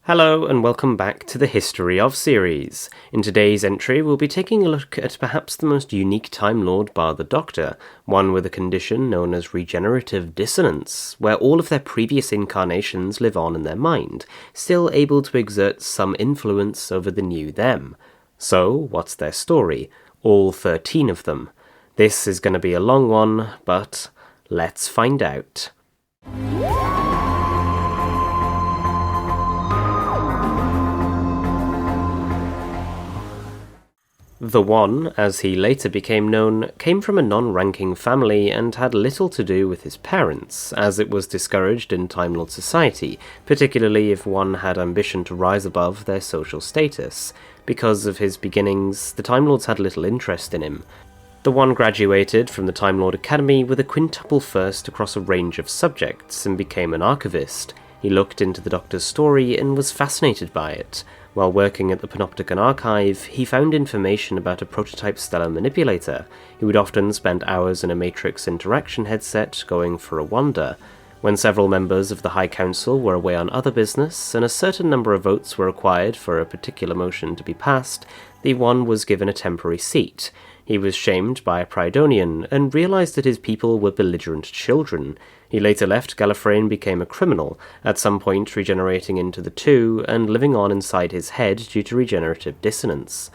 Hello and welcome back to the History of series. In today's entry we'll be taking a look at perhaps the most unique Time Lord bar the Doctor, one with a condition known as Regenerative Dissonance, where all of their previous incarnations live on in their mind, still able to exert some influence over the new them. So, what's their story? All 13 of them. This is going to be a long one, but let's find out. The One, as he later became known, came from a non-ranking family and had little to do with his parents, as it was discouraged in Time Lord society, particularly if one had ambition to rise above their social status. Because of his beginnings, the Time Lords had little interest in him. The One graduated from the Time Lord Academy with a quintuple first across a range of subjects and became an archivist. He looked into the Doctor's story and was fascinated by it. While working at the Panopticon Archive, he found information about a prototype stellar manipulator. He would often spend hours in a Matrix interaction headset going for a wander. When several members of the High Council were away on other business, and a certain number of votes were required for a particular motion to be passed, the One was given a temporary seat. He was shamed by a Pridonian, and realised that his people were belligerent children. He later left Gallifrey and became a criminal, at some point regenerating into the Two, and living on inside his head due to regenerative dissonance.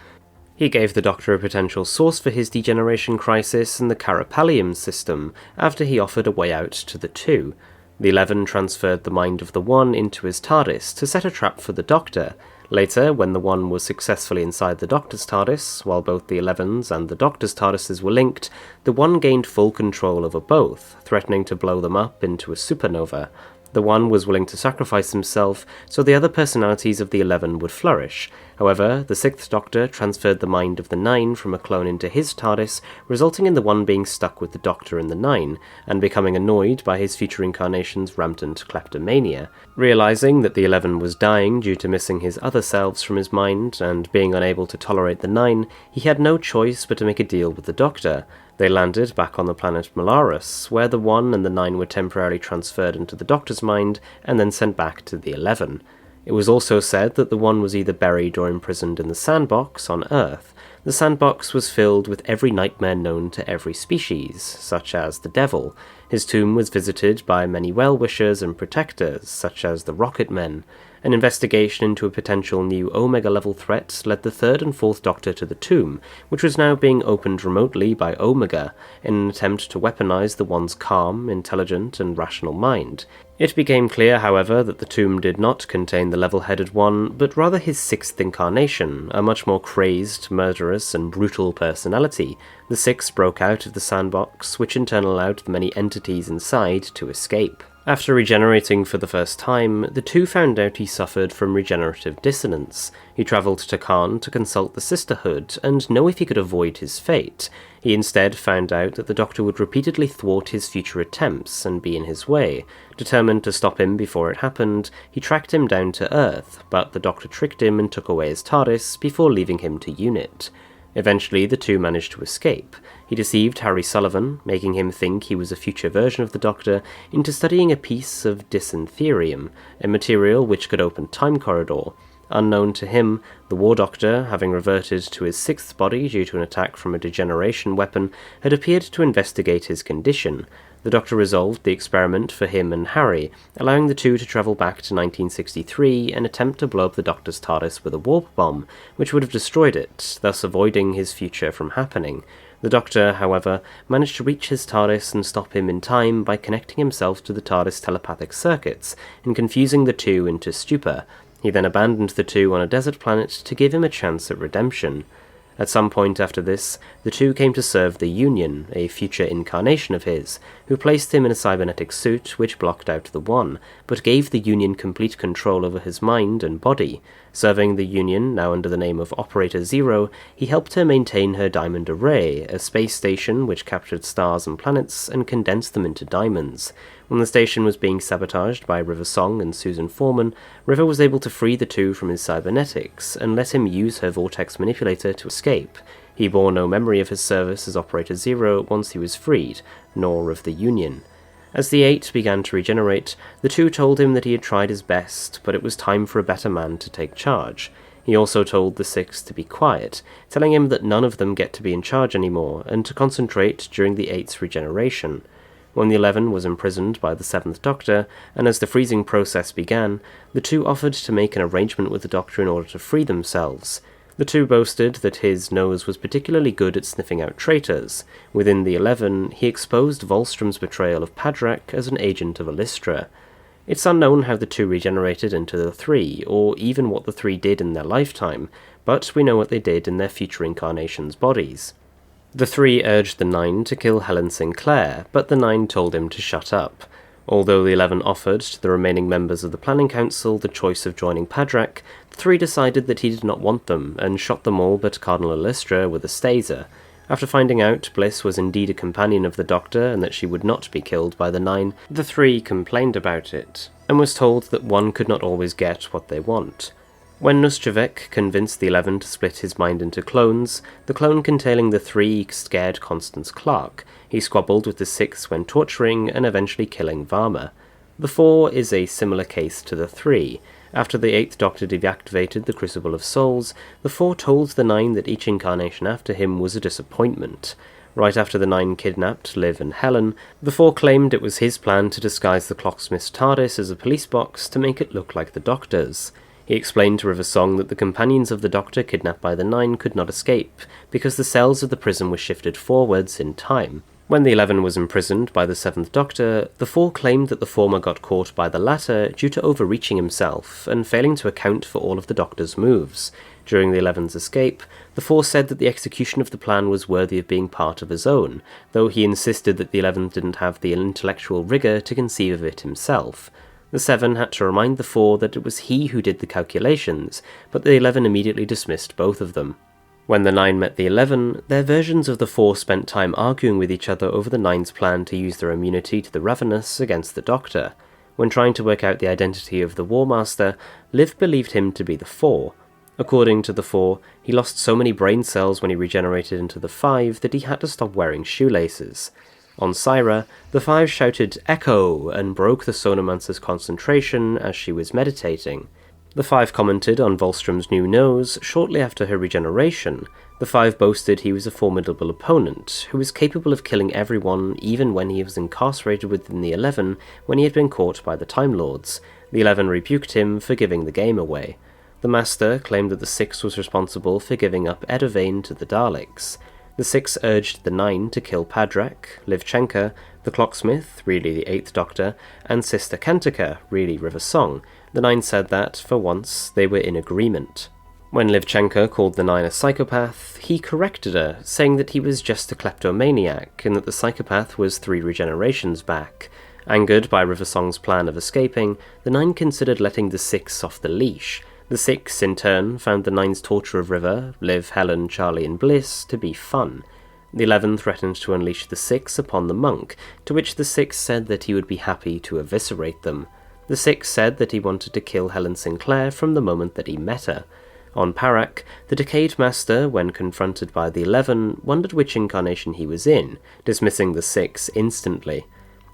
He gave the Doctor a potential source for his degeneration crisis in the Carapallium system, after he offered a way out to the Two. The 11 transferred the mind of the One into his TARDIS to set a trap for the Doctor. Later, when the One was successfully inside the Doctor's TARDIS, while both the 11's and the Doctor's TARDISes were linked, the One gained full control over both, threatening to blow them up into a supernova. The One was willing to sacrifice himself so the other personalities of the 11 would flourish. However, the 6th Doctor transferred the mind of the 9 from a clone into his TARDIS, resulting in the One being stuck with the Doctor and the 9, and becoming annoyed by his future incarnation's rampant kleptomania. Realizing that the 11 was dying due to missing his other selves from his mind, and being unable to tolerate the 9, he had no choice but to make a deal with the Doctor. They landed back on the planet Malaris, where the 1 and the 9 were temporarily transferred into the Doctor's mind, and then sent back to the 11. It was also said that the 1 was either buried or imprisoned in the Sandbox on Earth. The Sandbox was filled with every nightmare known to every species, such as the Devil. His tomb was visited by many well-wishers and protectors, such as the Rocket Men. An investigation into a potential new Omega-level threat led the 3rd and 4th Doctor to the tomb, which was now being opened remotely by Omega, in an attempt to weaponize the One's calm, intelligent, and rational mind. It became clear, however, that the tomb did not contain the level-headed One, but rather his 6th incarnation, a much more crazed, murderous, and brutal personality. The 6 broke out of the Sandbox, which in turn allowed the many entities inside to escape. After regenerating for the first time, the Two found out he suffered from regenerative dissonance. He travelled to Khan to consult the Sisterhood and know if he could avoid his fate. He instead found out that the Doctor would repeatedly thwart his future attempts and be in his way. Determined to stop him before it happened, he tracked him down to Earth, but the Doctor tricked him and took away his TARDIS before leaving him to UNIT. Eventually, the Two managed to escape. He deceived Harry Sullivan, making him think he was a future version of the Doctor, into studying a piece of dysyntherium, a material which could open time corridor. Unknown to him, the War Doctor, having reverted to his 6th body due to an attack from a degeneration weapon, had appeared to investigate his condition. The Doctor resolved the experiment for him and Harry, allowing the Two to travel back to 1963 and attempt to blow up the Doctor's TARDIS with a warp bomb, which would have destroyed it, thus avoiding his future from happening. The Doctor, however, managed to reach his TARDIS and stop him in time by connecting himself to the TARDIS telepathic circuits and confusing the Two into stupor. He then abandoned the Two on a desert planet to give him a chance at redemption. At some point after this, the Two came to serve the Union, a future incarnation of his, who placed him in a cybernetic suit which blocked out the One, but gave the Union complete control over his mind and body. Serving the Union, now under the name of Operator Zero, he helped her maintain her Diamond Array, a space station which captured stars and planets and condensed them into diamonds. When the station was being sabotaged by River Song and Susan Foreman, River was able to free the Two from his cybernetics and let him use her vortex manipulator to escape. He bore no memory of his service as Operator Zero once he was freed, nor of the Union. As the 8 began to regenerate, the 2 told him that he had tried his best, but it was time for a better man to take charge. He also told the 6 to be quiet, telling him that none of them get to be in charge anymore, and to concentrate during the 8's regeneration. When the 11 was imprisoned by the 7th Doctor, and as the freezing process began, the 2 offered to make an arrangement with the Doctor in order to free themselves. The 2 boasted that his nose was particularly good at sniffing out traitors. Within the 11, he exposed Volstrom's betrayal of Padrak as an agent of Alystra. It's unknown how the 2 regenerated into the 3, or even what the 3 did in their lifetime, but we know what they did in their future incarnations' bodies. The 3 urged the 9 to kill Helen Sinclair, but the 9 told him to shut up. Although the 11 offered to the remaining members of the Planning Council the choice of joining Padrak, the 3 decided that he did not want them, and shot them all but Cardinal Alystra with a staser. After finding out Bliss was indeed a companion of the Doctor and that she would not be killed by the 9, the 3 complained about it, and was told that one could not always get what they want. When Nuschevek convinced the 11 to split his mind into clones, the clone containing the 3 scared Constance Clark. He squabbled with the 6 when torturing and eventually killing Varma. The 4 is a similar case to the 3. After the 8th Doctor deactivated the Crucible of Souls, the 4 told the 9 that each incarnation after him was a disappointment. Right after the 9 kidnapped Liv and Helen, the 4 claimed it was his plan to disguise the Clocksmith's TARDIS as a police box to make it look like the Doctor's. He explained to River Song that the companions of the Doctor kidnapped by the 9 could not escape, because the cells of the prison were shifted forwards in time. When the 11 was imprisoned by the 7th Doctor, the 4 claimed that the former got caught by the latter due to overreaching himself, and failing to account for all of the Doctor's moves. During the 11's escape, the 4 said that the execution of the plan was worthy of being part of his own, though he insisted that the 11 didn't have the intellectual rigour to conceive of it himself. The 7 had to remind the 4 that it was he who did the calculations, but the 11 immediately dismissed both of them. When the 9 met the 11, their versions of the 4 spent time arguing with each other over the 9's plan to use their immunity to the Ravenous against the Doctor. When trying to work out the identity of the War Master, Liv believed him to be the 4. According to the 4, he lost so many brain cells when he regenerated into the 5 that he had to stop wearing shoelaces. On Syra, the 5 shouted "Echo!" and broke the Sonomancer's concentration as she was meditating. The 5 commented on Volstrom's new nose shortly after her regeneration. The 5 boasted he was a formidable opponent, who was capable of killing everyone even when he was incarcerated within the 11 when he had been caught by the Time Lords. The 11 rebuked him for giving the game away. The Master claimed that the 6 was responsible for giving up Edovane to the Daleks. The 6 urged the 9 to kill Padrak, Livchenka, the Clocksmith, really the 8th Doctor, and Sister Kantika, really River Song. The 9 said that, for once, they were in agreement. When Livchenka called the 9 a psychopath, he corrected her, saying that he was just a kleptomaniac, and that the psychopath was 3 regenerations back. Angered by River Song's plan of escaping, the 9 considered letting the 6 off the leash. The 6, in turn, found the 9's torture of River, Liv, Helen, Charlie and Bliss to be fun. The 11 threatened to unleash the 6 upon the monk, to which the 6 said that he would be happy to eviscerate them. The 6 said that he wanted to kill Helen Sinclair from the moment that he met her. On Parak, the Decayed Master, when confronted by the 11, wondered which incarnation he was in, dismissing the 6 instantly.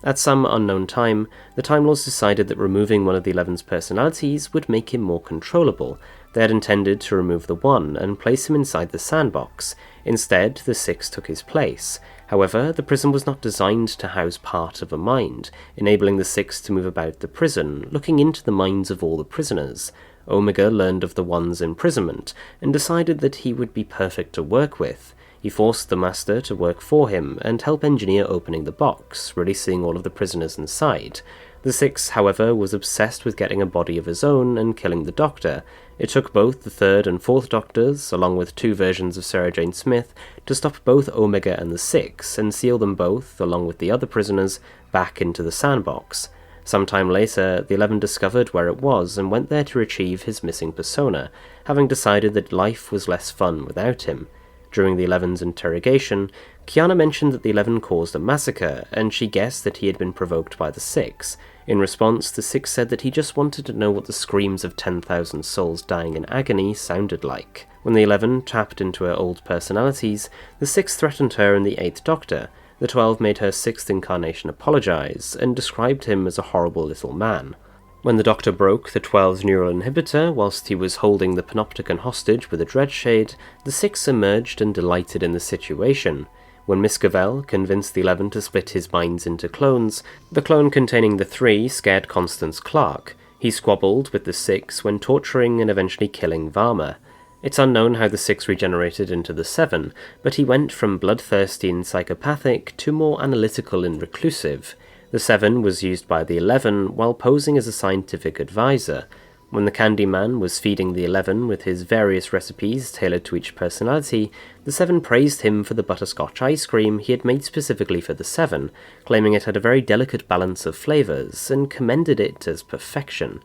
At some unknown time, the Time Lords decided that removing one of the 11's personalities would make him more controllable. They had intended to remove the 1 and place him inside the sandbox. Instead, the 6 took his place. However, the prison was not designed to house part of a mind, enabling the 6 to move about the prison, looking into the minds of all the prisoners. Omega learned of the 1's imprisonment, and decided that he would be perfect to work with. He forced the Master to work for him and help engineer opening the box, releasing all of the prisoners inside. The 6, however, was obsessed with getting a body of his own and killing the Doctor. It took both the 3rd and 4th Doctors, along with 2 versions of Sarah Jane Smith, to stop both Omega and the 6, and seal them both, along with the other prisoners, back into the sandbox. Sometime later, the 11 discovered where it was and went there to retrieve his missing persona, having decided that life was less fun without him. During the 11's interrogation, Kiana mentioned that the 11 caused a massacre, and she guessed that he had been provoked by the 6. In response, the 6 said that he just wanted to know what the screams of 10,000 souls dying in agony sounded like. When the 11 tapped into her old personalities, the 6 threatened her and the 8th Doctor. The The 12 made her sixth incarnation apologize, and described him as a horrible little man. When the Doctor broke the 12's neural inhibitor whilst he was holding the Panopticon hostage with a dreadshade, the 6 emerged and delighted in the situation. When Miss Cavell convinced the 11 to split his minds into clones, the clone containing the 3 scared Constance Clark. He squabbled with the 6 when torturing and eventually killing Varma. It's unknown how the 6 regenerated into the 7, but he went from bloodthirsty and psychopathic to more analytical and reclusive. The 7 was used by the 11 while posing as a scientific advisor. When the Candyman was feeding the 11 with his various recipes tailored to each personality, the 7 praised him for the butterscotch ice cream he had made specifically for the 7, claiming it had a very delicate balance of flavours, and commended it as perfection.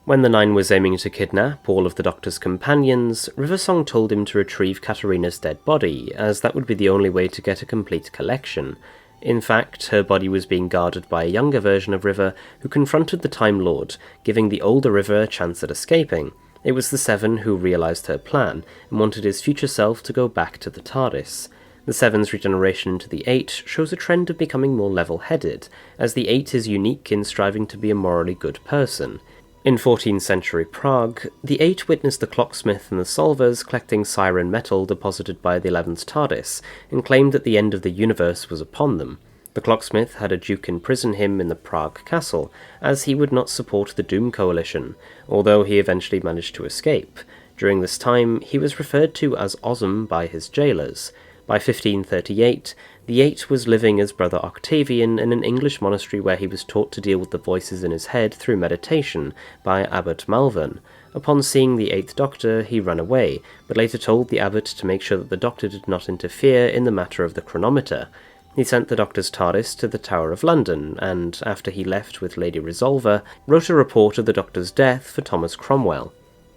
When the 9 was aiming to kidnap all of the Doctor's companions, Riversong told him to retrieve Katarina's dead body, as that would be the only way to get a complete collection. In fact, her body was being guarded by a younger version of River, who confronted the Time Lord, giving the older River a chance at escaping. It was the 7 who realised her plan, and wanted his future self to go back to the TARDIS. The 7's regeneration into the 8 shows a trend of becoming more level-headed, as the 8 is unique in striving to be a morally good person. In 14th century Prague, the 8 witnessed the Clocksmith and the Solvers collecting siren metal deposited by the 11's TARDIS, and claimed that the end of the universe was upon them. The Clocksmith had a duke imprison him in the Prague castle, as he would not support the Doom Coalition, although he eventually managed to escape. During this time, he was referred to as Osm by his jailers. By 1538, the 8 was living as Brother Octavian in an English monastery where he was taught to deal with the voices in his head through meditation by Abbot Malvern. Upon seeing the 8th Doctor, he ran away, but later told the abbot to make sure that the Doctor did not interfere in the matter of the chronometer. He sent the Doctor's TARDIS to the Tower of London, and, after he left with Lady Resolver, wrote a report of the Doctor's death for Thomas Cromwell.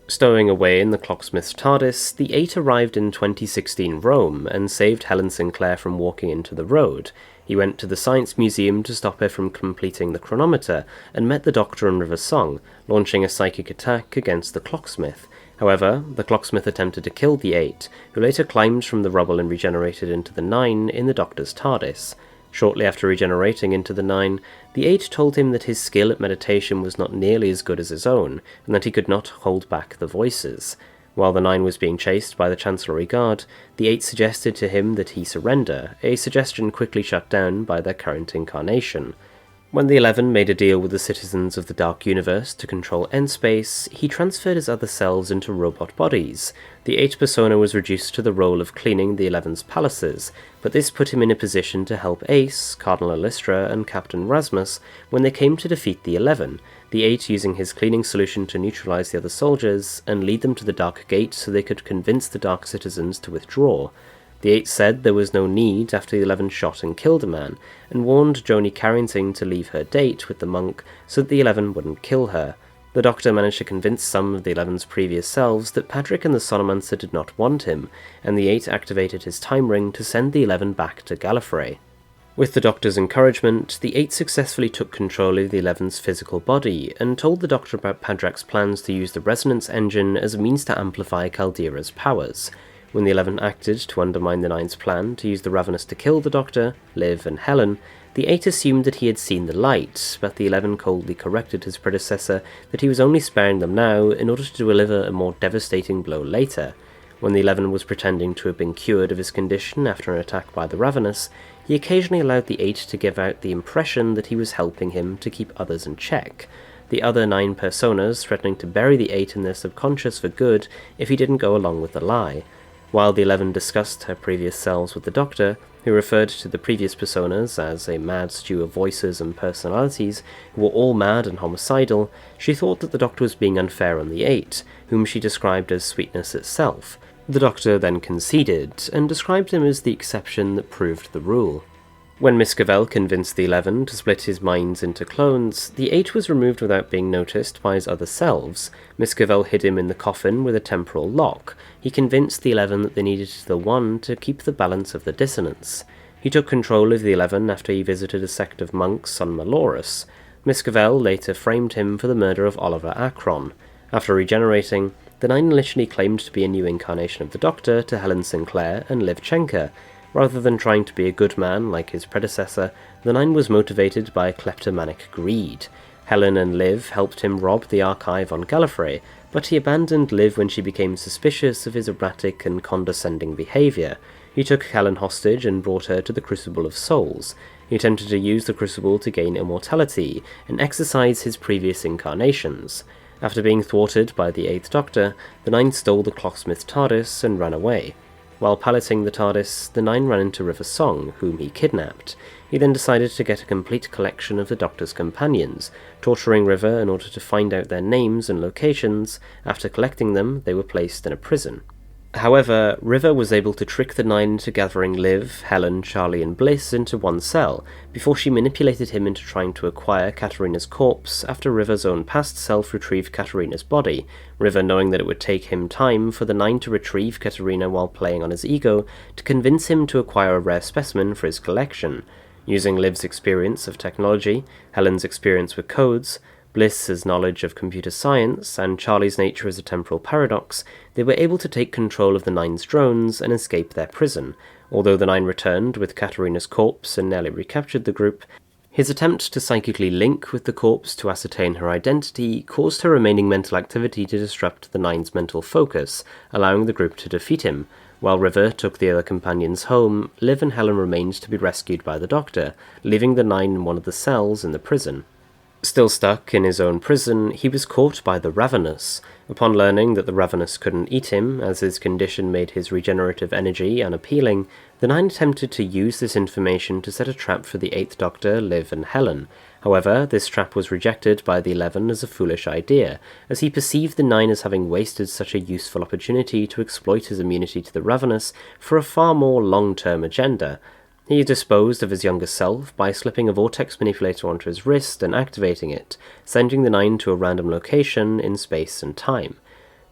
Stowing away in the Clocksmith's TARDIS, the 8 arrived in 2016 Rome and saved Helen Sinclair from walking into the road. He went to the Science Museum to stop her from completing the chronometer, and met the Doctor and River Song, launching a psychic attack against the Clocksmith. However, the Clocksmith attempted to kill the 8, who later climbed from the rubble and regenerated into the 9 in the Doctor's TARDIS. Shortly after regenerating into the 9, the 8 told him that his skill at meditation was not nearly as good as his own, and that he could not hold back the voices. While the 9 was being chased by the Chancellery Guard, the 8 suggested to him that he surrender, a suggestion quickly shut down by their current incarnation. When the 11 made a deal with the citizens of the Dark Universe to control N-Space, he transferred his other selves into robot bodies. The 8 persona was reduced to the role of cleaning the 11's palaces, but this put him in a position to help Ace, Cardinal Elistra, and Captain Rasmus when they came to defeat the 11, the 8 using his cleaning solution to neutralize the other soldiers and lead them to the Dark Gate so they could convince the Dark citizens to withdraw. The 8 said there was no need after the 11 shot and killed a man, and warned Joni Carrington to leave her date with the monk so that the 11 wouldn't kill her. The Doctor managed to convince some of the 11's previous selves that Patrick and the Sonomancer did not want him, and the 8 activated his time ring to send the 11 back to Gallifrey. With the Doctor's encouragement, the 8 successfully took control of the 11's physical body, and told the Doctor about Padrak's plans to use the resonance engine as a means to amplify Caldera's powers. When the 11 acted to undermine the 9's plan to use the Ravenous to kill the Doctor, Liv, and Helen, the 8 assumed that he had seen the light, but the 11 coldly corrected his predecessor that he was only sparing them now in order to deliver a more devastating blow later. When the 11 was pretending to have been cured of his condition after an attack by the Ravenous, he occasionally allowed the 8 to give out the impression that he was helping him to keep others in check, the other 9 personas threatening to bury the 8 in their subconscious for good if he didn't go along with the lie. While the 11 discussed her previous selves with the Doctor, who referred to the previous personas as a mad stew of voices and personalities who were all mad and homicidal, she thought that the Doctor was being unfair on the 8, whom she described as sweetness itself. The Doctor then conceded, and described him as the exception that proved the rule. When Miss Cavell convinced the 11 to split his minds into clones, the 8 was removed without being noticed by his other selves. Miss Cavell hid him in the coffin with a temporal lock. He convinced the 11 that they needed the 1 to keep the balance of the dissonance. He took control of the 11 after he visited a sect of monks on Malorus. Miss Cavell later framed him for the murder of Oliver Akron. After regenerating, the 9 initially claimed to be a new incarnation of the Doctor to Helen Sinclair and Liv Chenka. Rather than trying to be a good man like his predecessor, the Nine was motivated by kleptomanic greed. Helen and Liv helped him rob the archive on Gallifrey, but he abandoned Liv when she became suspicious of his erratic and condescending behaviour. He took Helen hostage and brought her to the Crucible of Souls. He attempted to use the Crucible to gain immortality and exercise his previous incarnations. After being thwarted by the Eighth Doctor, the Nine stole the Clocksmith TARDIS and ran away. While piloting the TARDIS, the Nine ran into River Song, whom he kidnapped. He then decided to get a complete collection of the Doctor's companions, torturing River in order to find out their names and locations. After collecting them, they were placed in a prison. However, River was able to trick the Nine into gathering Liv, Helen, Charlie and Bliss into one cell, before she manipulated him into trying to acquire Katarina's corpse after River's own past self retrieved Katarina's body, River knowing that it would take him time for the Nine to retrieve Katarina while playing on his ego, to convince him to acquire a rare specimen for his collection. Using Liv's experience of technology, Helen's experience with codes, Bliss's knowledge of computer science, and Charlie's nature as a temporal paradox, they were able to take control of the Nine's drones and escape their prison. Although the Nine returned with Katarina's corpse and nearly recaptured the group, his attempt to psychically link with the corpse to ascertain her identity caused her remaining mental activity to disrupt the Nine's mental focus, allowing the group to defeat him. While River took the other companions home, Liv and Helen remained to be rescued by the Doctor, leaving the Nine in one of the cells in the prison. Still stuck in his own prison, he was caught by the Ravenous. Upon learning that the Ravenous couldn't eat him, as his condition made his regenerative energy unappealing, the Nine attempted to use this information to set a trap for the Eighth Doctor, Liv and Helen. However, this trap was rejected by the 11 as a foolish idea, as he perceived the Nine as having wasted such a useful opportunity to exploit his immunity to the Ravenous for a far more long-term agenda. He disposed of his younger self by slipping a vortex manipulator onto his wrist and activating it, sending the Nine to a random location in space and time.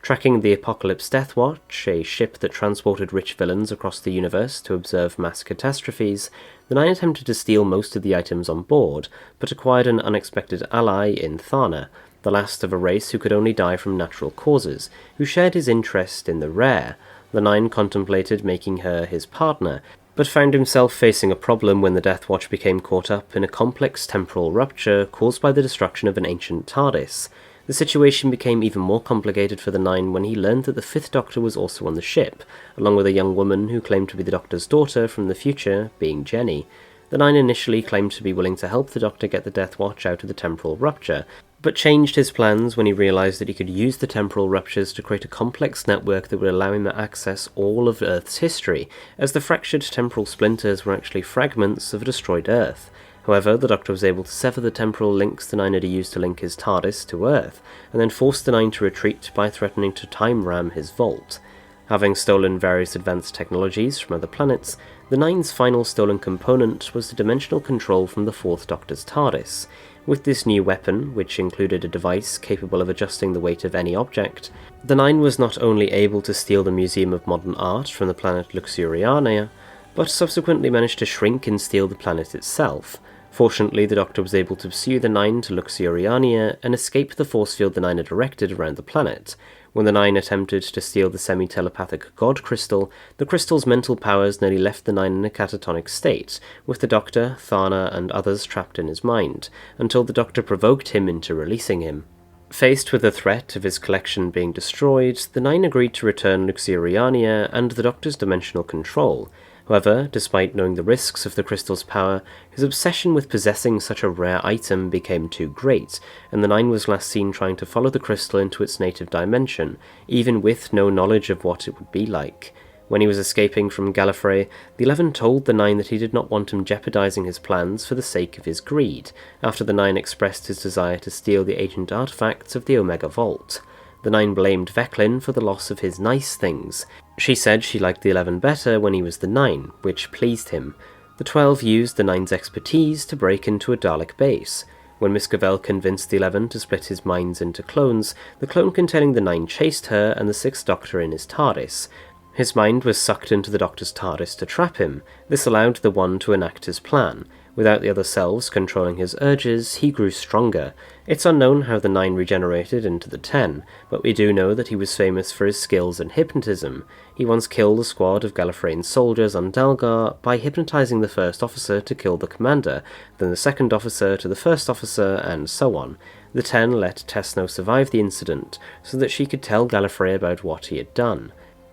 Tracking the Apocalypse Death Watch, a ship that transported rich villains across the universe to observe mass catastrophes, the Nine attempted to steal most of the items on board, but acquired an unexpected ally in Thana, the last of a race who could only die from natural causes, who shared his interest in the rare. The Nine contemplated making her his partner, but found himself facing a problem when the Death Watch became caught up in a complex temporal rupture caused by the destruction of an ancient TARDIS. The situation became even more complicated for the Nine when he learned that the Fifth Doctor was also on the ship, along with a young woman who claimed to be the Doctor's daughter from the future, being Jenny. The Nine initially claimed to be willing to help the Doctor get the Death Watch out of the temporal rupture, but changed his plans when he realised that he could use the temporal ruptures to create a complex network that would allow him to access all of Earth's history, as the fractured temporal splinters were actually fragments of a destroyed Earth. However, the Doctor was able to sever the temporal links the Nine had used to link his TARDIS to Earth, and then forced the Nine to retreat by threatening to time-ram his vault. Having stolen various advanced technologies from other planets, the Nine's final stolen component was the dimensional control from the Fourth Doctor's TARDIS. With this new weapon, which included a device capable of adjusting the weight of any object, the Nine was not only able to steal the Museum of Modern Art from the planet Luxuriania, but subsequently managed to shrink and steal the planet itself. Fortunately, the Doctor was able to pursue the Nine to Luxuriania and escape the force field the Nine had erected around the planet. When the Nine attempted to steal the semi-telepathic God Crystal, the crystal's mental powers nearly left the Nine in a catatonic state, with the Doctor, Thana, and others trapped in his mind, until the Doctor provoked him into releasing him. Faced with the threat of his collection being destroyed, the Nine agreed to return Luxuriania and the Doctor's dimensional control. However, despite knowing the risks of the crystal's power, his obsession with possessing such a rare item became too great, and the Nine was last seen trying to follow the crystal into its native dimension, even with no knowledge of what it would be like. When he was escaping from Gallifrey, the 11 told the Nine that he did not want him jeopardizing his plans for the sake of his greed, after the Nine expressed his desire to steal the ancient artifacts of the Omega Vault. The Nine blamed Veclin for the loss of his nice things. She said she liked the 11 better when he was the Nine, which pleased him. The 12 used the Nine's expertise to break into a Dalek base. When Miss Cavell convinced the 11 to split his minds into clones, the clone containing the Nine chased her and the Sixth Doctor in his TARDIS. His mind was sucked into the Doctor's TARDIS to trap him. This allowed the One to enact his plan. Without the other selves controlling his urges, he grew stronger. It's unknown how the 9 regenerated into the 10, but we do know that he was famous for his skills in hypnotism. He once killed a squad of Gallifreyan soldiers on Dalgar by hypnotizing the first officer to kill the commander, then the second officer to the first officer, and so on. The 10 let Tesno survive the incident, so that she could tell Gallifrey about what he had done.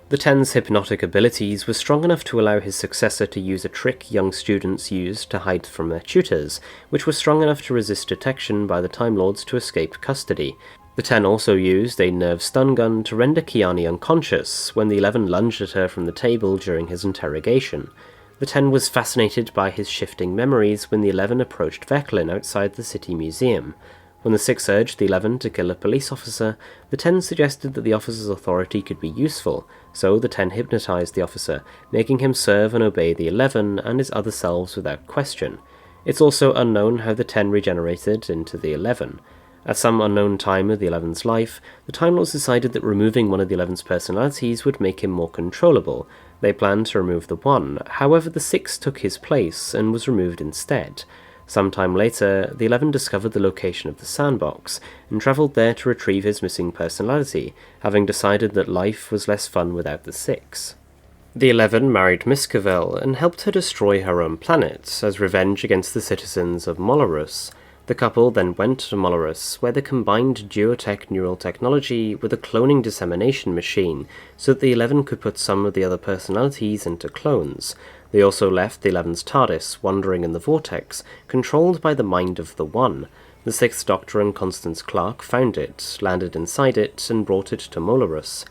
The 10's hypnotic abilities were strong enough to allow his successor to use a trick young students used to hide from their tutors, which was strong enough to resist detection by the Time Lords to escape custody. The 10 also used a nerve stun gun to render Kiani unconscious when the 11 lunged at her from the table during his interrogation. The 10 was fascinated by his shifting memories when the 11 approached Veclin outside the City Museum. When the 6 urged the 11 to kill a police officer, the 10 suggested that the officer's authority could be useful, so the 10 hypnotized the officer, making him serve and obey the 11 and his other selves without question. It's also unknown how the 10 regenerated into the 11. At some unknown time of the 11's life, the Time Lords decided that removing one of the 11's personalities would make him more controllable. They planned to remove the 1, however the 6 took his place and was removed instead. Sometime later, the 11 discovered the location of the sandbox, and travelled there to retrieve his missing personality, having decided that life was less fun without the 6. The 11 married Miskavel, and helped her destroy her own planet, as revenge against the citizens of Molorus. The couple then went to Molorus, where they combined duotech neural technology with a cloning dissemination machine, so that the 11 could put some of the other personalities into clones. They also left the 11's TARDIS wandering in the vortex, controlled by the mind of the 1. The 6th Doctor and Constance Clark found it, landed inside it, and brought it to Molorus.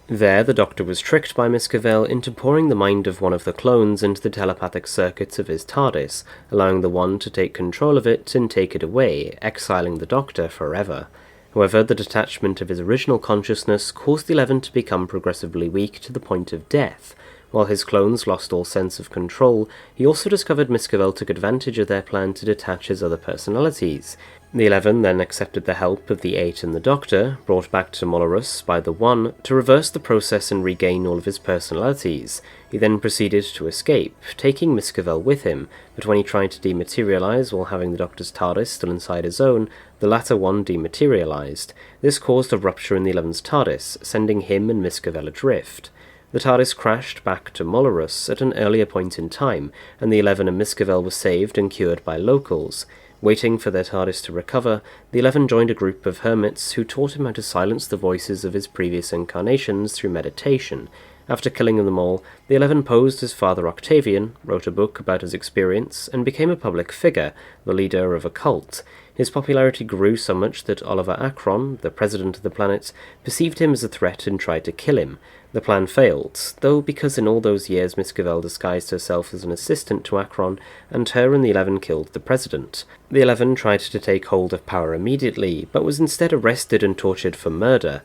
There, the Doctor was tricked by Miskavel into pouring the mind of one of the clones into the telepathic circuits of his TARDIS, allowing the 1 to take control of it and take it away, exiling the Doctor forever. However, the detachment of his original consciousness caused the 11 to become progressively weak to the point of death. While his clones lost all sense of control, he also discovered Miskavel took advantage of their plan to detach his other personalities. The 11 then accepted the help of the 8 and the Doctor, brought back to Molorus by the 1, to reverse the process and regain all of his personalities. He then proceeded to escape, taking Miskavel with him, but when he tried to dematerialize while having the Doctor's TARDIS still inside his own, the latter one dematerialized. This caused a rupture in the 11's TARDIS, sending him and Miskavel adrift. The TARDIS crashed back to Molorus at an earlier point in time, and the 11 and Miskavel were saved and cured by locals. Waiting for their TARDIS to recover, the 11 joined a group of hermits who taught him how to silence the voices of his previous incarnations through meditation. After killing them all, the 11 posed as Father Octavian, wrote a book about his experience, and became a public figure, the leader of a cult. His popularity grew so much that Oliver Akron, the president of the planet, perceived him as a threat and tried to kill him. The plan failed, though because in all those years Miskavel disguised herself as an assistant to Akron, and her and the 11 killed the president. The 11 tried to take hold of power immediately, but was instead arrested and tortured for murder.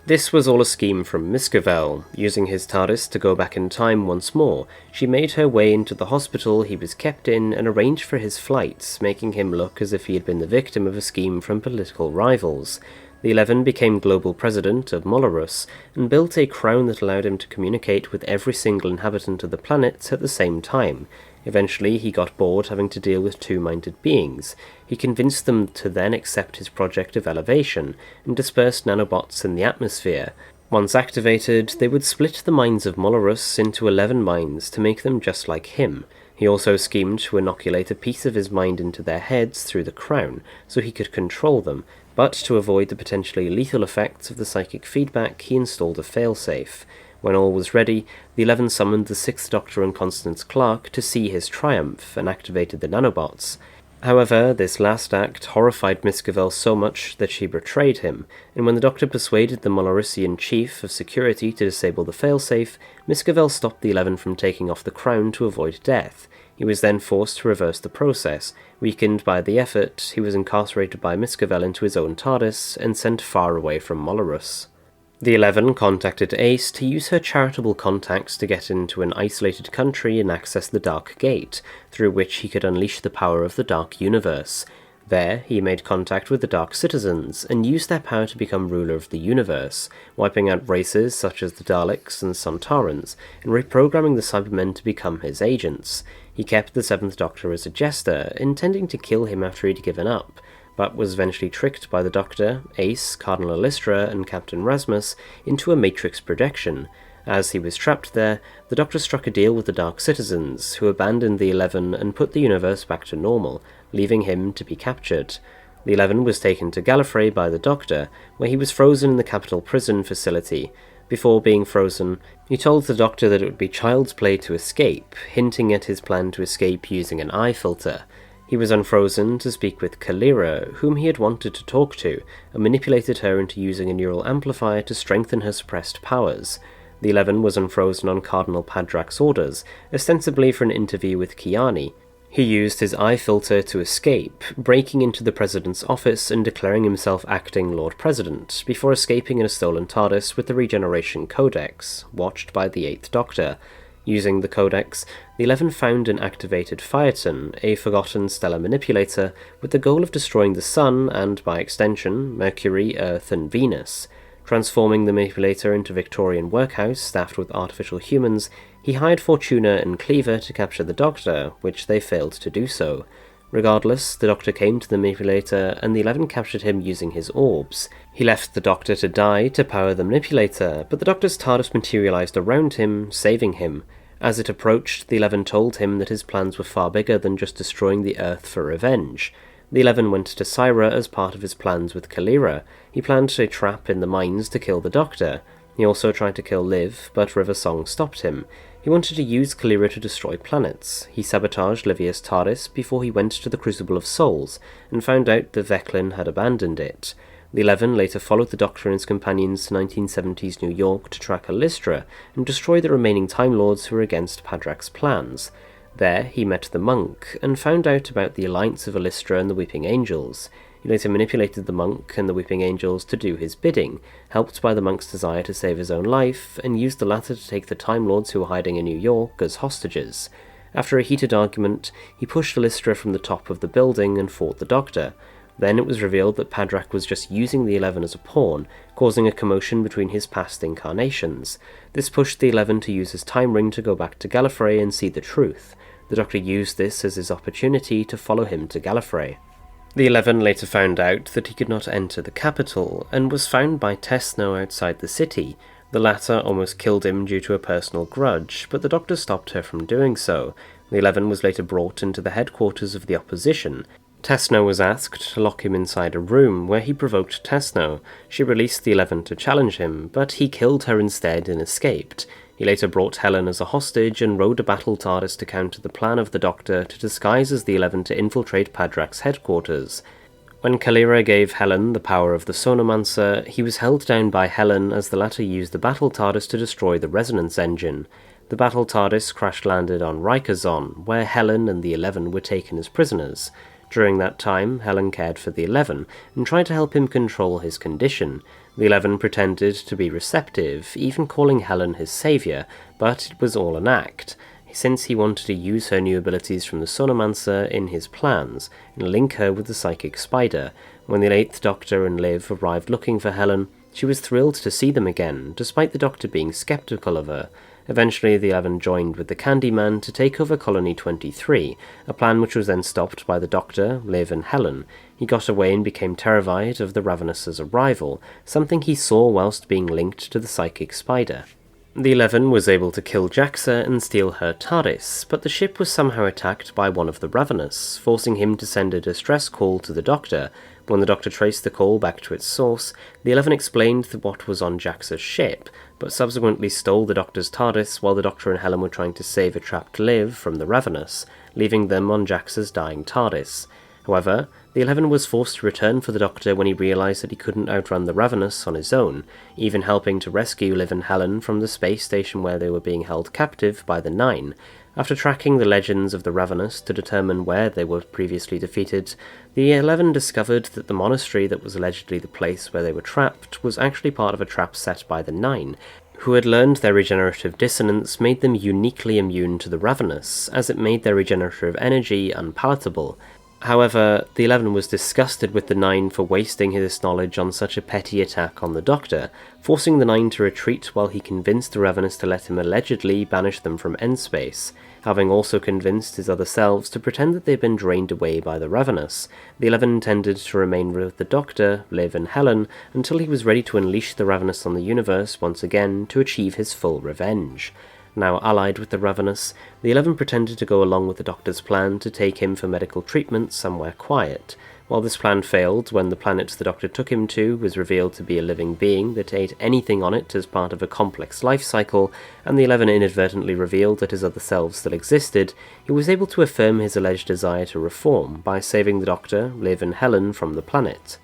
This was all a scheme from Miskavel. Using his TARDIS to go back in time once more, she made her way into the hospital he was kept in and arranged for his flight, making him look as if he had been the victim of a scheme from political rivals. The 11 became global president of Molorus, and built a crown that allowed him to communicate with every single inhabitant of the planet at the same time. Eventually, he got bored having to deal with two-minded beings. He convinced them to then accept his project of elevation, and dispersed nanobots in the atmosphere. Once activated, they would split the minds of Molorus into 11 minds to make them just like him. He also schemed to inoculate a piece of his mind into their heads through the crown, so he could control them, but to avoid the potentially lethal effects of the psychic feedback, he installed a failsafe. When all was ready, the 11 summoned the 6th Doctor and Constance Clark to see his triumph, and activated the nanobots. However, this last act horrified Miskavel so much that she betrayed him, and when the Doctor persuaded the Molorisian chief of security to disable the failsafe, Miskavel stopped the 11 from taking off the crown to avoid death. He was then forced to reverse the process. Weakened by the effort, he was incarcerated by Miskavel into his own TARDIS, and sent far away from Molorus. The 11 contacted Ace to use her charitable contacts to get into an isolated country and access the Dark Gate, through which he could unleash the power of the Dark Universe. There, he made contact with the Dark Citizens and used their power to become ruler of the universe, wiping out races such as the Daleks and Sontarans, and reprogramming the Cybermen to become his agents. He kept the Seventh Doctor as a jester, intending to kill him after he'd given up, but was eventually tricked by the Doctor, Ace, Cardinal Illustra, and Captain Rasmus into a Matrix projection. As he was trapped there, the Doctor struck a deal with the Dark Citizens, who abandoned the 11 and put the universe back to normal, leaving him to be captured. The 11 was taken to Gallifrey by the Doctor, where he was frozen in the Capital Prison facility. Before being frozen, he told the Doctor that it would be child's play to escape, hinting at his plan to escape using an eye filter. He was unfrozen to speak with Kalira, whom he had wanted to talk to, and manipulated her into using a neural amplifier to strengthen her suppressed powers. The 11 was unfrozen on Cardinal Padrak's orders, ostensibly for an interview with Kiani. He used his eye filter to escape, breaking into the President's office and declaring himself acting Lord President, before escaping in a stolen TARDIS with the Regeneration Codex, watched by the 8th Doctor. Using the Codex, the 11 found and activated Phaeton, a forgotten stellar manipulator, with the goal of destroying the Sun and, by extension, Mercury, Earth, and Venus. Transforming the manipulator into a Victorian workhouse staffed with artificial humans, he hired Fortuna and Cleaver to capture the Doctor, which they failed to do so. Regardless, the Doctor came to the manipulator, and the 11 captured him using his orbs. He left the Doctor to die to power the manipulator, but the Doctor's TARDIS materialized around him, saving him. As it approached, the 11 told him that his plans were far bigger than just destroying the Earth for revenge. The 11 went to Syra as part of his plans with Kalira. He planned a trap in the mines to kill the Doctor. He also tried to kill Liv, but River Song stopped him. He wanted to use Kalira to destroy planets. He sabotaged Livia's TARDIS before he went to the Crucible of Souls, and found out that Veclin had abandoned it. The 11 later followed the Doctor and his companions to 1970s New York to track Illustra and destroy the remaining Time Lords who were against Padrak's plans. There, he met the monk, and found out about the alliance of Illustra and the Weeping Angels. He later manipulated the monk and the Weeping Angels to do his bidding, helped by the monk's desire to save his own life, and used the latter to take the Time Lords who were hiding in New York as hostages. After a heated argument, he pushed Illustra from the top of the building and fought the Doctor. Then it was revealed that Padrak was just using the 11 as a pawn, causing a commotion between his past incarnations. This pushed the 11 to use his time ring to go back to Gallifrey and see the truth. The Doctor used this as his opportunity to follow him to Gallifrey. The 11 later found out that he could not enter the capital, and was found by Tesno outside the city. The latter almost killed him due to a personal grudge, but the Doctor stopped her from doing so. The 11 was later brought into the headquarters of the opposition. Tesno was asked to lock him inside a room, where he provoked Tesno. She released the 11 to challenge him, but he killed her instead and escaped. He later brought Helen as a hostage and rode a battle TARDIS to counter the plan of the Doctor to disguise as the 11 to infiltrate Padrak's headquarters. When Kalira gave Helen the power of the Sonomancer, he was held down by Helen as the latter used the battle TARDIS to destroy the resonance engine. The battle TARDIS crash-landed on Rikazon, where Helen and the 11 were taken as prisoners. During that time, Helen cared for the 11 and tried to help him control his condition. The 11 pretended to be receptive, even calling Helen his saviour, but it was all an act, since he wanted to use her new abilities from the Sonomancer in his plans, and link her with the Psychic Spider. When the 8th Doctor and Liv arrived looking for Helen, she was thrilled to see them again, despite the Doctor being sceptical of her. Eventually, the 11 joined with the Candyman to take over Colony 23, a plan which was then stopped by the Doctor, Liv, and Helen. He got away and became terrified of the Ravenous' arrival, something he saw whilst being linked to the Psychic Spider. The 11 was able to kill Jaxa and steal her TARDIS, but the ship was somehow attacked by one of the Ravenous, forcing him to send a distress call to the Doctor. When the Doctor traced the call back to its source, the 11 explained what was on Jaxa's ship, but subsequently stole the Doctor's TARDIS while the Doctor and Helen were trying to save a trapped Liv from the Ravenous, leaving them on Jaxa's dying TARDIS. However, the 11 was forced to return for the Doctor when he realised that he couldn't outrun the Ravenous on his own, even helping to rescue Liv and Helen from the space station where they were being held captive by the Nine. After tracking the legends of the Ravenous to determine where they were previously defeated, the 11 discovered that the monastery that was allegedly the place where they were trapped was actually part of a trap set by the Nine, who had learned their regenerative dissonance made them uniquely immune to the Ravenous, as it made their regenerative energy unpalatable. However, the 11 was disgusted with the 9 for wasting his knowledge on such a petty attack on the Doctor, forcing the 9 to retreat while he convinced the Ravenous to let him allegedly banish them from N-space. Having also convinced his other selves to pretend that they had been drained away by the Ravenous, the 11 intended to remain with the Doctor, Liv and Helen until he was ready to unleash the Ravenous on the universe once again to achieve his full revenge. Now allied with the Ravenous, the 11 pretended to go along with the Doctor's plan to take him for medical treatment somewhere quiet. While this plan failed when the planet the Doctor took him to was revealed to be a living being that ate anything on it as part of a complex life cycle, and the 11 inadvertently revealed that his other selves still existed, he was able to affirm his alleged desire to reform by saving the Doctor, Liv and Helen from the planet.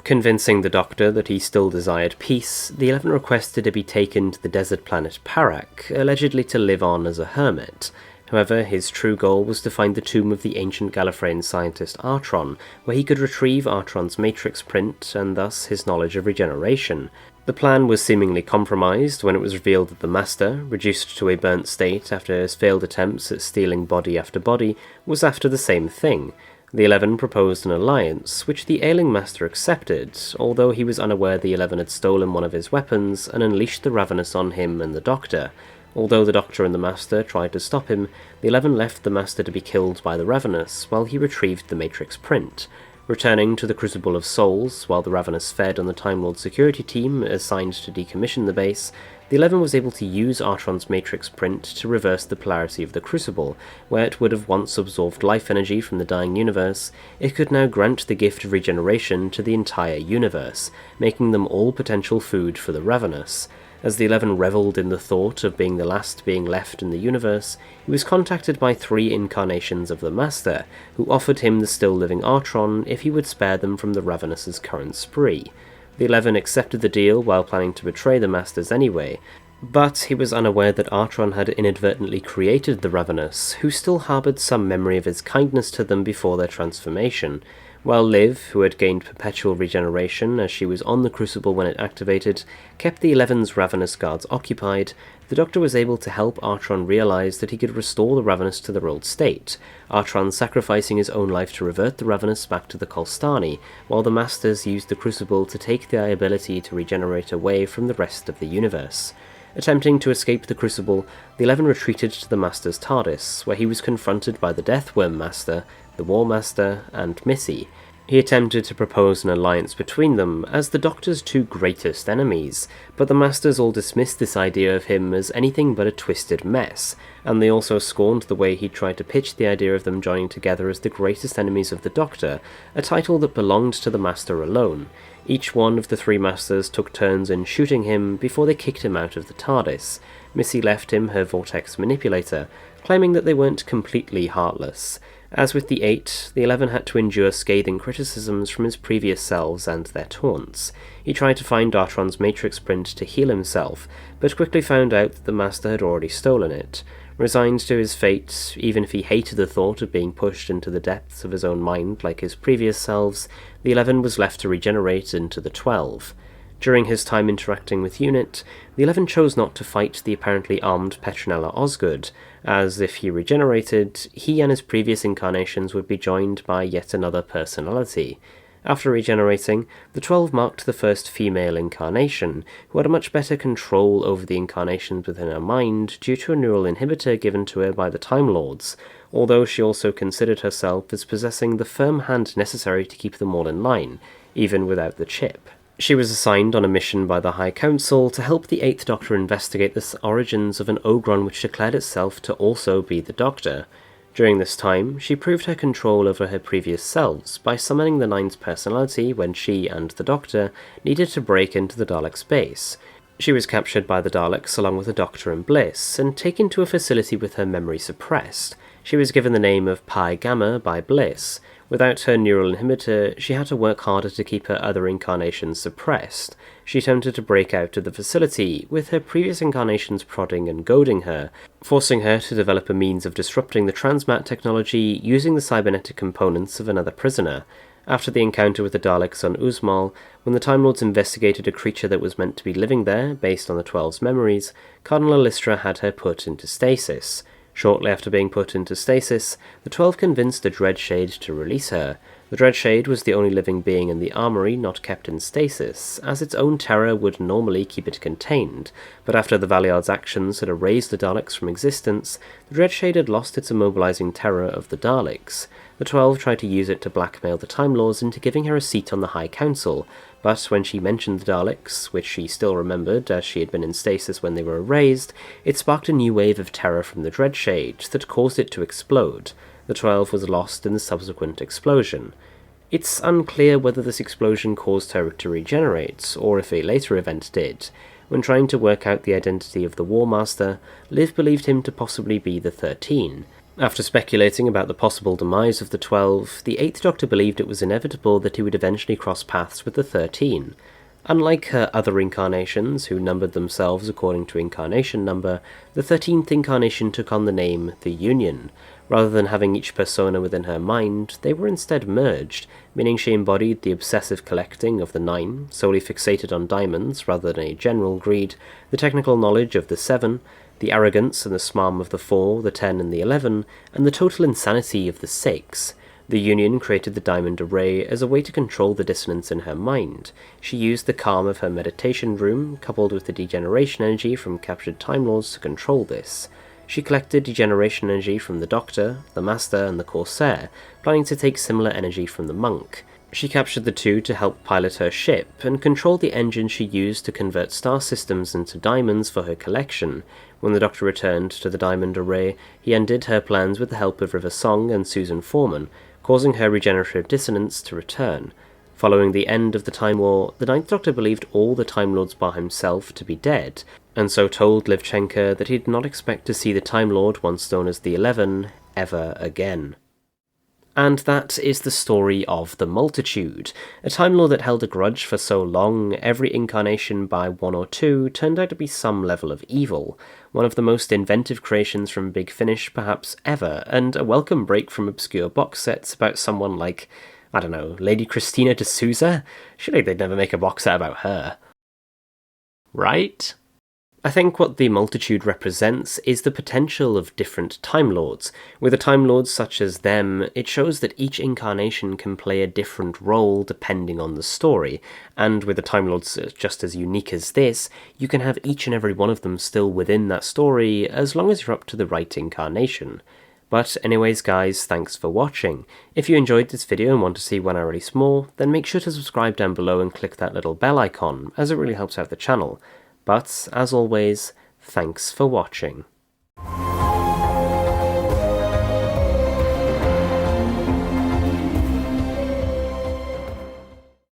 Convincing the Doctor that he still desired peace, the 11 requested to be taken to the desert planet Parak, allegedly to live on as a hermit. However, his true goal was to find the tomb of the ancient Gallifreyan scientist Artron, where he could retrieve Artron's matrix print, and thus his knowledge of regeneration. The plan was seemingly compromised when it was revealed that the Master, reduced to a burnt state after his failed attempts at stealing body after body, was after the same thing. The 11 proposed an alliance, which the ailing Master accepted, although he was unaware the 11 had stolen one of his weapons and unleashed the Ravenous on him and the Doctor. Although the Doctor and the Master tried to stop him, the 11 left the Master to be killed by the Ravenous while he retrieved the Matrix print. Returning to the Crucible of Souls, while the Ravenous fed on the Time Lord security team assigned to decommission the base, the 11 was able to use Artron's Matrix print to reverse the polarity of the Crucible. Where it would have once absorbed life energy from the dying universe, it could now grant the gift of regeneration to the entire universe, making them all potential food for the Ravenous. As the 11 revelled in the thought of being the last being left in the universe, he was contacted by 3 incarnations of the Master, who offered him the still-living Artron if he would spare them from the Ravenous's current spree. The 11 accepted the deal while planning to betray the Masters anyway, but he was unaware that Artron had inadvertently created the Ravenous, who still harboured some memory of his kindness to them before their transformation. While Liv, who had gained perpetual regeneration as she was on the Crucible when it activated, kept the 11's Ravenous guards occupied, the Doctor was able to help Artron realise that he could restore the Ravenous to their old state, Artron sacrificing his own life to revert the Ravenous back to the Kolstani, while the Masters used the Crucible to take their ability to regenerate away from the rest of the universe. Attempting to escape the Crucible, the 11 retreated to the Master's TARDIS, where he was confronted by the Deathworm Master, the War Master, and Missy. He attempted to propose an alliance between them as the Doctor's 2 greatest enemies, but the Masters all dismissed this idea of him as anything but a twisted mess, and they also scorned the way he tried to pitch the idea of them joining together as the greatest enemies of the Doctor, a title that belonged to the Master alone. Each one of the 3 Masters took turns in shooting him before they kicked him out of the TARDIS. Missy left him her Vortex Manipulator, claiming that they weren't completely heartless. As with the 8, the 11 had to endure scathing criticisms from his previous selves and their taunts. He tried to find Artron's Matrix print to heal himself, but quickly found out that the Master had already stolen it. Resigned to his fate, even if he hated the thought of being pushed into the depths of his own mind like his previous selves, the 11 was left to regenerate into the 12. During his time interacting with UNIT, the 11 chose not to fight the apparently armed Petronella Osgood, as if he regenerated, he and his previous incarnations would be joined by yet another personality. After regenerating, the 12 marked the first female incarnation, who had a much better control over the incarnations within her mind due to a neural inhibitor given to her by the Time Lords, although she also considered herself as possessing the firm hand necessary to keep them all in line, even without the chip. She was assigned on a mission by the High Council to help the 8th Doctor investigate the origins of an Ogron which declared itself to also be the Doctor. During this time, she proved her control over her previous selves by summoning the 9's personality when she and the Doctor needed to break into the Daleks' base. She was captured by the Daleks along with the Doctor and Bliss, and taken to a facility with her memory suppressed. She was given the name of Pi Gamma by Bliss. Without her neural inhibitor, she had to work harder to keep her other incarnations suppressed. She attempted to break out of the facility, with her previous incarnations prodding and goading her, forcing her to develop a means of disrupting the transmat technology using the cybernetic components of another prisoner. After the encounter with the Daleks on Uzmal, when the Time Lords investigated a creature that was meant to be living there, based on the 12's memories, Cardinal Elistra had her put into stasis. Shortly after being put into stasis, the 12 convinced the Dreadshade to release her. The Dreadshade was the only living being in the armory not kept in stasis, as its own terror would normally keep it contained, but after the Valiard's actions had erased the Daleks from existence, the Dreadshade had lost its immobilizing terror of the Daleks. The 12 tried to use it to blackmail the Time Lords into giving her a seat on the High Council, but when she mentioned the Daleks, which she still remembered as she had been in stasis when they were erased, it sparked a new wave of terror from the Dreadshade that caused it to explode. The 12 was lost in the subsequent explosion. It's unclear whether this explosion caused her to regenerate, or if a later event did. When trying to work out the identity of the War Master, Liv believed him to possibly be the 13. After speculating about the possible demise of the 12, the 8th Doctor believed it was inevitable that he would eventually cross paths with the 13. Unlike her other incarnations, who numbered themselves according to incarnation number, the 13th incarnation took on the name the Union. Rather than having each persona within her mind, they were instead merged, meaning she embodied the obsessive collecting of the 9, solely fixated on diamonds rather than a general greed, the technical knowledge of the 7, the arrogance and the smarm of the 4, the 10 and the 11, and the total insanity of the 6. The Union created the Diamond Array as a way to control the dissonance in her mind. She used the calm of her meditation room, coupled with the degeneration energy from captured Time Lords, to control this. She collected degeneration energy from the Doctor, the Master, and the Corsair, planning to take similar energy from the Monk. She captured the two to help pilot her ship, and controlled the engine she used to convert star systems into diamonds for her collection. When the Doctor returned to the Diamond Array, he undid her plans with the help of River Song and Susan Foreman, causing her regenerative dissonance to return. Following the end of the Time War, the Ninth Doctor believed all the Time Lords bar himself to be dead, and so told Livchenko that he did not expect to see the Time Lord, once known as the 11, ever again. And that is the story of the Multitude. A Time Lord that held a grudge for so long, every incarnation by one or two turned out to be some level of evil. One of the most inventive creations from Big Finish perhaps ever, and a welcome break from obscure box sets about someone like, I don't know, Lady Christina de Souza? Surely they'd never make a box set about her. Right? I think what the Multitude represents is the potential of different Time Lords. With a Time Lords such as them, it shows that each incarnation can play a different role depending on the story, and with a Time Lords just as unique as this, you can have each and every one of them still within that story, as long as you're up to the right incarnation. But anyways guys, thanks for watching. If you enjoyed this video and want to see when I release more, then make sure to subscribe down below and click that little bell icon, as it really helps out the channel. But, as always, thanks for watching.